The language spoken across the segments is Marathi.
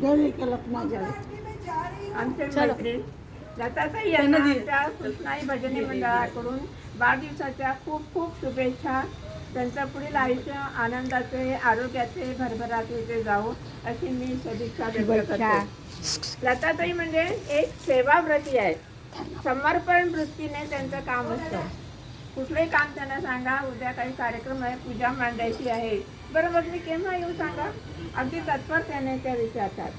गले कल्पना झाली. आमचे मैत्रीण लताताई यांना आमच्या कृष्णाई भजनी मंडळाकडून वाढदिवसाच्या खूप खूप शुभेच्छा. त्यांचं पुढील आयुष्य आनंदाचे, आरोग्याचे, भरभराटीचे जावो अशी मी सदिच्छा व्यक्त करते. लताताई म्हणजे एक सेवाव्रती आहे. समर्पण वृत्तीने त्यांचं काम असतं. कुठलंही काम त्यांना सांगा, उद्या काही कार्यक्रम आहे, पूजा मांडायची आहे, बरोबर मी केव्हा येऊ सांगा, अगदी तत्परतेने त्या विचारतात.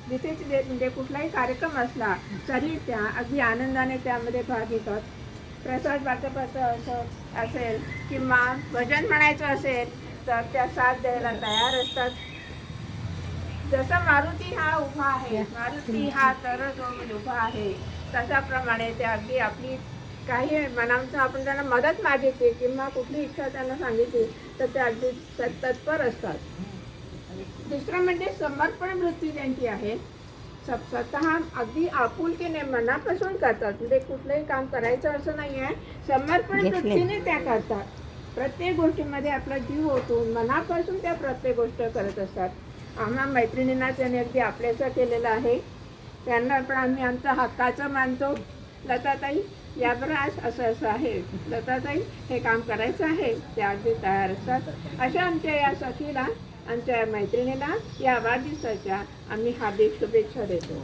जिथे म्हणजे कुठलाही कार्यक्रम असला तरी त्या अगदी आनंदाने त्यामध्ये भाग घेतात. प्रसाद वाटपाचं असेल किंवा भजन म्हणायचं असेल तर त्या साथ द्यायला तयार असतात. जसा मारुती हा उभा आहे, मारुती हा तरच उभा आहे, तशाप्रमाणे ते अगदी आपली काही मनाचं आपण त्यांना मदत मागितली किंवा कुठली इच्छा त्यांना सांगितली तर ते अगदी तत्पर असतात. दुसरं म्हणजे समर्पण वृत्ती त्यांची आहे. स्वतः अगदी आपुलकीने मनापासून करतात. म्हणजे कुठलंही काम करायचं असं नाही आहे, समर्पण वृत्तीने त्या करतात. प्रत्येक गोष्टीमध्ये आपला जीव ओतून मनापासून त्या प्रत्येक गोष्ट करत असतात. आम्हा मैत्रिणींना त्याने अगदी आपल्याचं केलेलं आहे. त्यांना पण आम्ही आमचं हक्काचं मानतो. लताताई याबरोबर आज असं आहे, लताताई हे काम करायचं आहे, ते अगदी तयार असतात. अशा आमच्या या सखीला, आमच्या मैत्रिणीला या वाढदिवसाच्या आम्ही हार्दिक शुभेच्छा देतो.